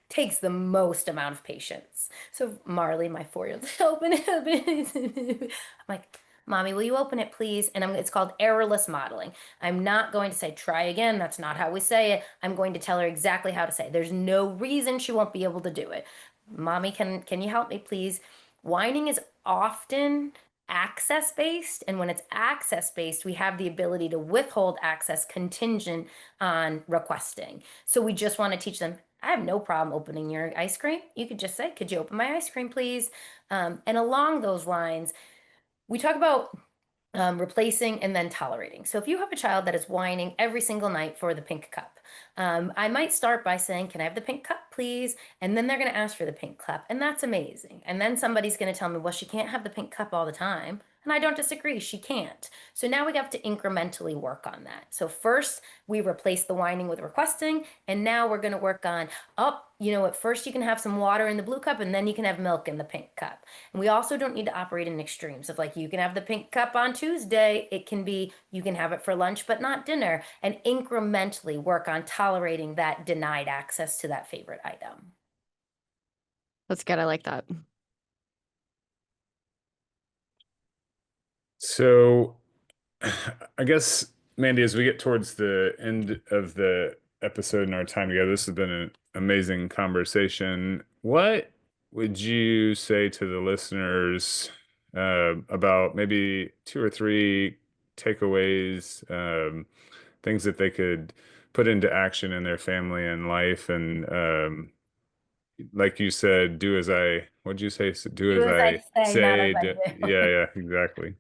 takes the most amount of patience. So Marley, my 4-year-old, open it, open it. I'm like, Mommy, will you open it, please? And it's called errorless modeling. I'm not going to say, try again. That's not how we say it. I'm going to tell her exactly how to say it. There's no reason she won't be able to do it. Mommy, can you help me, please? Whining is often access based. And when it's access based, we have the ability to withhold access contingent on requesting. So we just want to teach them, I have no problem opening your ice cream. You could just say, could you open my ice cream, please? And along those lines, we talk about replacing and then tolerating. So if you have a child that is whining every single night for the pink cup, I might start by saying, can I have the pink cup, please? And then they're going to ask for the pink cup. And that's amazing. And then somebody's going to tell me, well, she can't have the pink cup all the time. And I don't disagree, she can't. So now we have to incrementally work on that. So first, we replace the whining with requesting. And now we're going to work on, at first you can have some water in the blue cup and then you can have milk in the pink cup. And we also don't need to operate in extremes of like, you can have the pink cup on Tuesday. It can be, you can have it for lunch, but not dinner, and incrementally work on tolerating that denied access to that favorite item. That's good. I like that. So I guess, Mandy, as we get towards the end of the episode and our time together, this has been an amazing conversation. What would you say to the listeners about maybe 2 or 3 takeaways, things that they could put into action in their family and life? And like you said, what'd you say? Do Do as as I I say, not as say. I Yeah, do. yeah, exactly.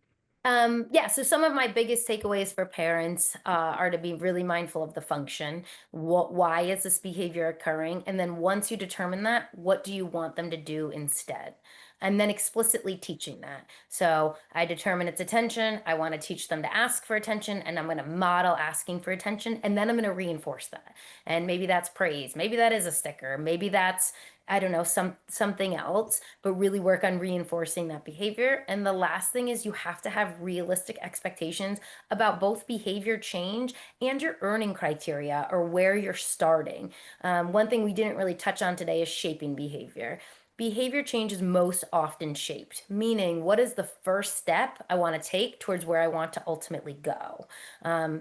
Yeah, so some of my biggest takeaways for parents are to be really mindful of the function. Why is this behavior occurring? And then once you determine that, what do you want them to do instead? And then explicitly teaching that. So I determine it's attention. I want to teach them to ask for attention, and I'm going to model asking for attention, and then I'm going to reinforce that. And maybe that's praise. Maybe that is a sticker. Maybe that's, I don't know, something else, but really work on reinforcing that behavior. And the last thing is you have to have realistic expectations about both behavior change and your earning criteria or where you're starting. One thing we didn't really touch on today is shaping behavior. Behavior change is most often shaped, meaning what is the first step I want to take towards where I want to ultimately go?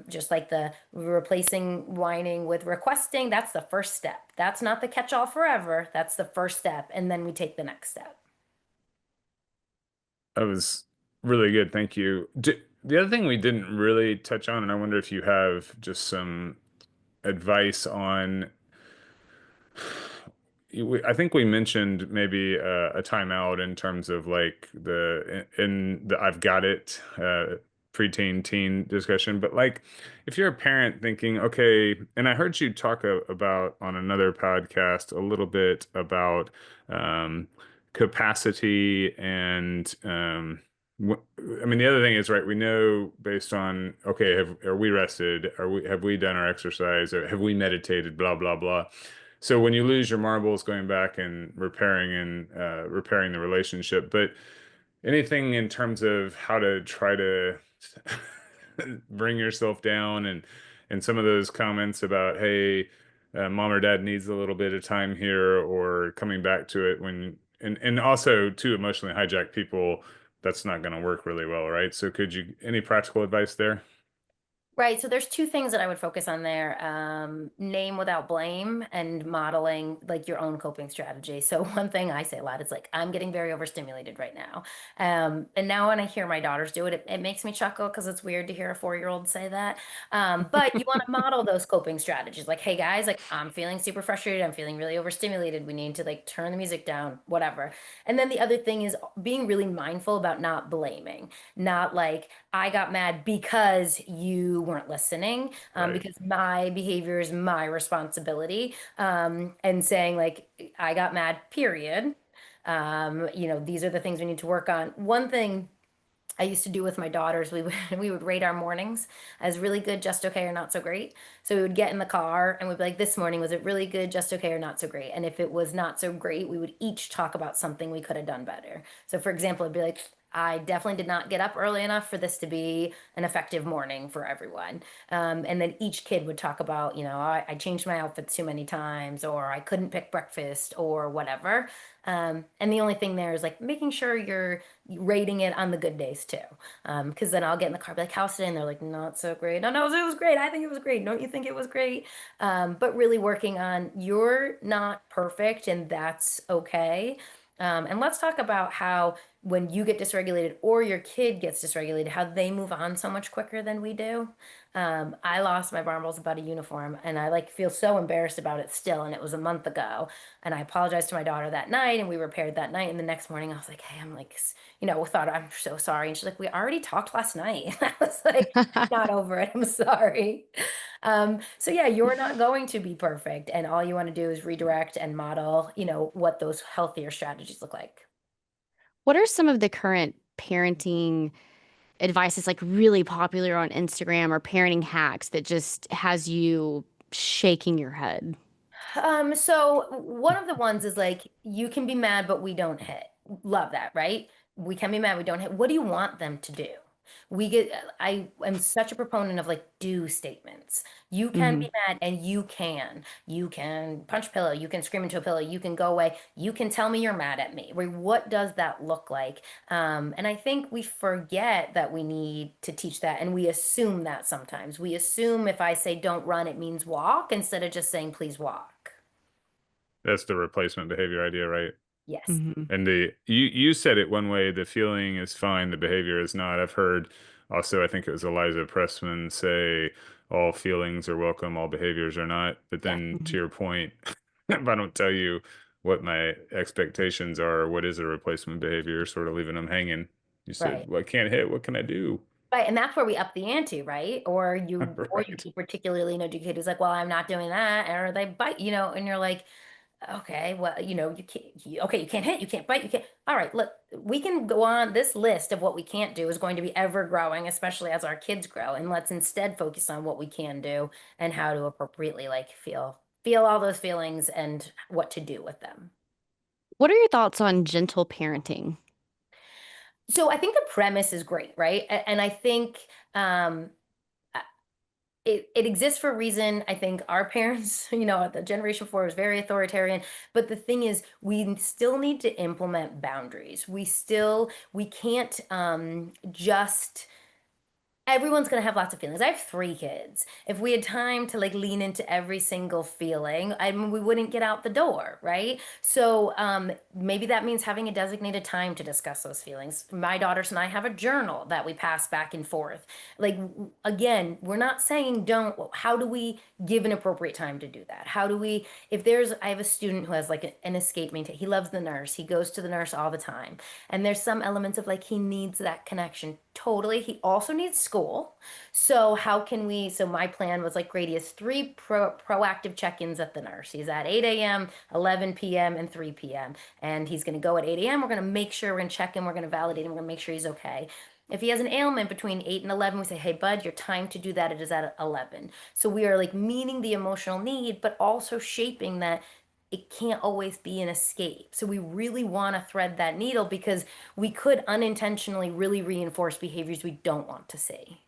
Just like the replacing whining with requesting, that's the first step. That's not the catch-all forever. That's the first step. And then we take the next step. That was really good. Thank you. The other thing we didn't really touch on, and I wonder if you have just some advice on, I think we mentioned maybe a timeout in terms of like in the I've got it preteen teen discussion, but like if you're a parent thinking, okay, and I heard you talk about on another podcast a little bit about um, capacity and I mean the other thing is right, we know based on okay, are we rested? Have we done our exercise? Or have we meditated? Blah blah blah. So when you lose your marbles, going back and repairing the relationship, but anything in terms of how to try to bring yourself down and some of those comments about, hey, mom or dad needs a little bit of time here, or coming back to it and also to emotionally hijack people, that's not going to work really well, right? So any practical advice there? Right. So there's two things that I would focus on there. Name without blame and modeling like your own coping strategy. So one thing I say a lot is like, I'm getting very overstimulated right now. And now when I hear my daughters do it, it makes me chuckle because it's weird to hear a 4-year-old say that. But you want to model those coping strategies. Like, hey guys, like I'm feeling super frustrated. I'm feeling really overstimulated. We need to like turn the music down, whatever. And then the other thing is being really mindful about not blaming, not like, I got mad because you weren't listening, Right. because my behavior is my responsibility, and saying like, I got mad, period. These are the things we need to work on. One thing I used to do with my daughters, we would rate our mornings as really good, just okay, or not so great. So we would get in the car and we'd be like, this morning, was it really good, just okay, or not so great? And if it was not so great, we would each talk about something we could have done better. So for example, it'd be like, I definitely did not get up early enough for this to be an effective morning for everyone. And then each kid would talk about, I changed my outfits too many times, or I couldn't pick breakfast, or whatever. And the only thing there is like making sure you're rating it on the good days too. Because then I'll get in the car, be like, how's today? And they're like, not so great. No, no, it was great. I think it was great. Don't you think it was great? But really working on you're not perfect and that's okay. And let's talk about how when you get dysregulated or your kid gets dysregulated, how they move on so much quicker than we do. I lost my marbles about a uniform and I like feel so embarrassed about it still. And it was a month ago. And I apologized to my daughter that night and we repaired that night. And the next morning I was like, hey, I'm like, thought I'm so sorry. And she's like, we already talked last night. I was like, not over it. I'm sorry. So yeah, you're not going to be perfect. And all you want to do is redirect and model, what those healthier strategies look like. What are some of the current parenting advice that's like really popular on Instagram or parenting hacks that just has you shaking your head? So one of the ones is like, you can be mad, but we don't hit. Love that, right? We can be mad, we don't hit. What do you want them to do? I am such a proponent of like do statements. You can Hmm. be mad and you can. You can punch a pillow, you can scream into a pillow, you can go away, you can tell me you're mad at me. What does that look like? And I think we forget that we need to teach that and we assume that sometimes. We assume if I say don't run, it means walk instead of just saying please walk. That's the replacement behavior idea, right? Yes. Hmm. And you said it one way, the feeling is fine, the behavior is not. I've heard also, I think it was Eliza Pressman say all feelings are welcome, all behaviors are not. But Yes. then to Hmm. your point, if I don't tell you what my expectations are, what is a replacement behavior, sort of leaving them hanging. You said, Right. well, I can't hit, what can I do? Right. And that's where we up the ante, right? Or you Right. keep particularly educated who's like, well, I'm not doing that. Or they bite, and you're like, okay, well, you can't, okay, you can't hit, you can't bite, you can't. All right, look, we can go on. This list of what we can't do is going to be ever growing, especially as our kids grow. And let's instead focus on what we can do and how to appropriately like feel all those feelings and what to do with them. What are your thoughts on gentle parenting? So I think the premise is great, right? And I think um, it exists for a reason. I think our parents, the generation before was very authoritarian. But the thing is, we still need to implement boundaries. We can't just everyone's going to have lots of feelings. I have 3 kids. If we had time to like lean into every single feeling, I mean, we wouldn't get out the door, right? So maybe that means having a designated time to discuss those feelings. My daughters and I have a journal that we pass back and forth. Like, again, we're not saying don't. How do we give an appropriate time to do that? I have a student who has like an escape maintain. He loves the nurse. He goes to the nurse all the time. And there's some elements of like he needs that connection. Totally. He also needs school. So how can we? So my plan was like great. He has 3 proactive check-ins at the nurse. He's at 8 a.m., 11 p.m., and 3 p.m. And he's going to go at 8 a.m. We're going to make sure we're going to check him. We're going to validate him. We're going to make sure he's okay. If he has an ailment between 8 and 11, we say, hey, bud, your time to do that it is at 11. So we are like meeting the emotional need, but also shaping that it can't always be an escape. So we really want to thread that needle because we could unintentionally really reinforce behaviors we don't want to see.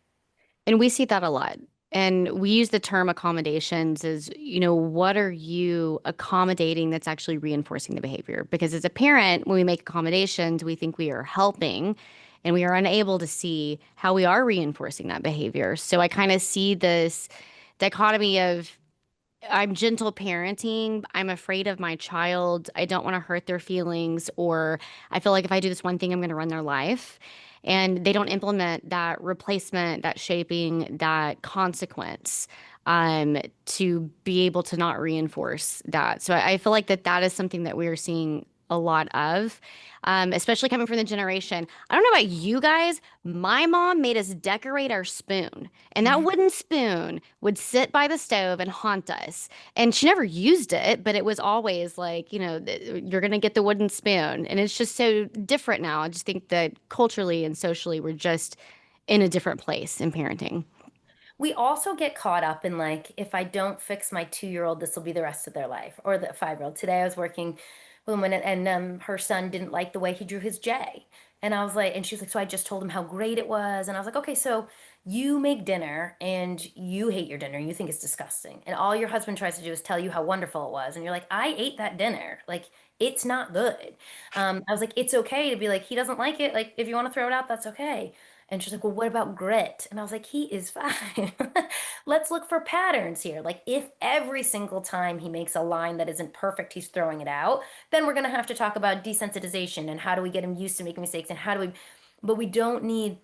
And we see that a lot. And we use the term accommodations as, what are you accommodating that's actually reinforcing the behavior? Because as a parent, when we make accommodations, we think we are helping. and we are unable to see how we are reinforcing that behavior. So I kind of see this dichotomy of I'm gentle parenting. I'm afraid of my child. I don't want to hurt their feelings, or I feel like if I do this one thing, I'm going to run their life. And they don't implement that replacement, that shaping, that consequence to be able to not reinforce that. So I feel like that is something that we are seeing a lot of, especially coming from the generation. I don't know about you guys. My mom made us decorate our spoon, and that wooden spoon would sit by the stove and haunt us. And she never used it, but it was always like, you're going to get the wooden spoon. And it's just so different now. I just think that culturally and socially, we're just in a different place in parenting. We also get caught up in like, if I don't fix my 2-year-old, this will be the rest of their life, or the 5-year-old. Today I was working with a woman, and her son didn't like the way he drew his J. And I was like, and she was like, so I just told him how great it was. And I was like, okay, so you make dinner and you hate your dinner. You think it's disgusting. And all your husband tries to do is tell you how wonderful it was. And you're like, I ate that dinner. Like, it's not good. I was like, it's okay to be like, he doesn't like it. Like, if you want to throw it out, that's okay. And she's like, well, what about grit? And I was like, he is fine. Let's look for patterns here. Like, if every single time he makes a line that isn't perfect, he's throwing it out, then we're going to have to talk about desensitization and how do we get him used to making mistakes and how do we, but we don't need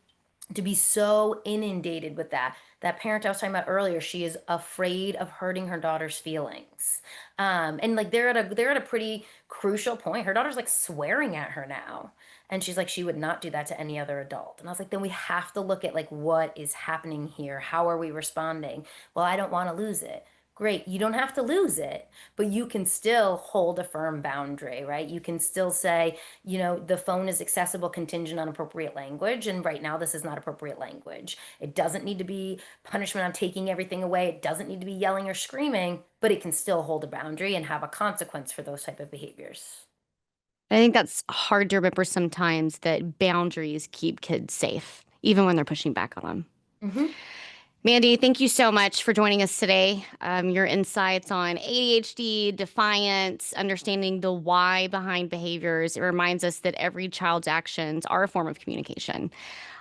to be so inundated with that. That parent I was talking about earlier, she is afraid of hurting her daughter's feelings. And like they're at a pretty crucial point. Her daughter's like swearing at her now. And she's like, she would not do that to any other adult. And I was like, then we have to look at like what is happening here. How are we responding? Well, I don't want to lose it. Great. You don't have to lose it, but you can still hold a firm boundary, right? You can still say, the phone is accessible contingent on appropriate language. And right now, this is not appropriate language. It doesn't need to be punishment on taking everything away. It doesn't need to be yelling or screaming, but it can still hold a boundary and have a consequence for those type of behaviors. I think that's hard to remember sometimes that boundaries keep kids safe, even when they're pushing back on them. Hmm. Mandy, thank you so much for joining us today. Your insights on ADHD, defiance, understanding the why behind behaviors. It reminds us that every child's actions are a form of communication.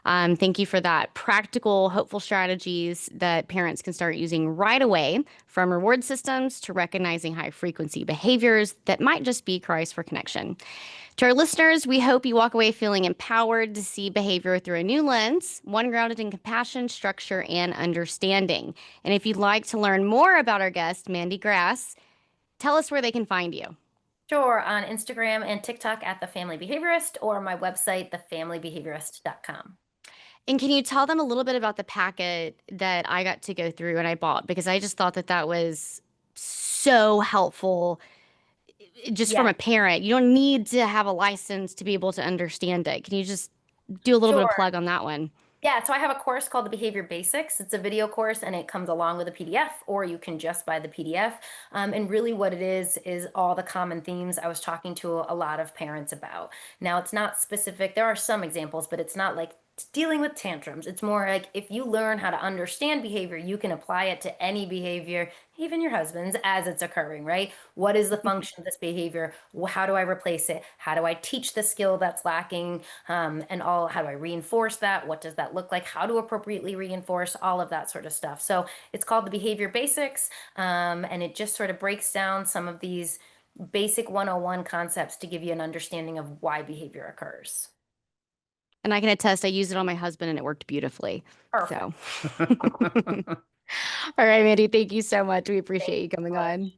Thank you for that. Practical, hopeful strategies that parents can start using right away, from reward systems to recognizing high frequency behaviors that might just be cries for connection. To our listeners, we hope you walk away feeling empowered to see behavior through a new lens, one grounded in compassion, structure, and understanding. And if you'd like to learn more about our guest, Mandy Grass, tell us where they can find you. Sure, on Instagram and TikTok at The Family Behaviorist or my website, thefamilybehaviorist.com. And can you tell them a little bit about the packet that I got to go through and I bought? Because I just thought that was so helpful just from Yeah, a parent. You don't need to have a license to be able to understand it. Can you just do a little bit of sure. plug on that one? Yeah, so I have a course called the Behavior Basics. It's a video course and it comes along with a PDF, or you can just buy the PDF. And really, what it is all the common themes I was talking to a lot of parents about. Now, it's not specific, there are some examples, but it's not like dealing with tantrums. It's more like if you learn how to understand behavior, you can apply it to any behavior, even your husband's, as it's occurring, right? What is the function of this behavior? How do I replace it? How do I teach the skill that's lacking? And all, how do I reinforce that? What does that look like? How to appropriately reinforce all of that sort of stuff. So it's called the Behavior Basics, and it just sort of breaks down some of these basic 101 concepts to give you an understanding of why behavior occurs. And I can attest, I used it on my husband and it worked beautifully. Perfect. So, all right, Mandy, thank you so much. We Thank appreciate you you coming so much. on.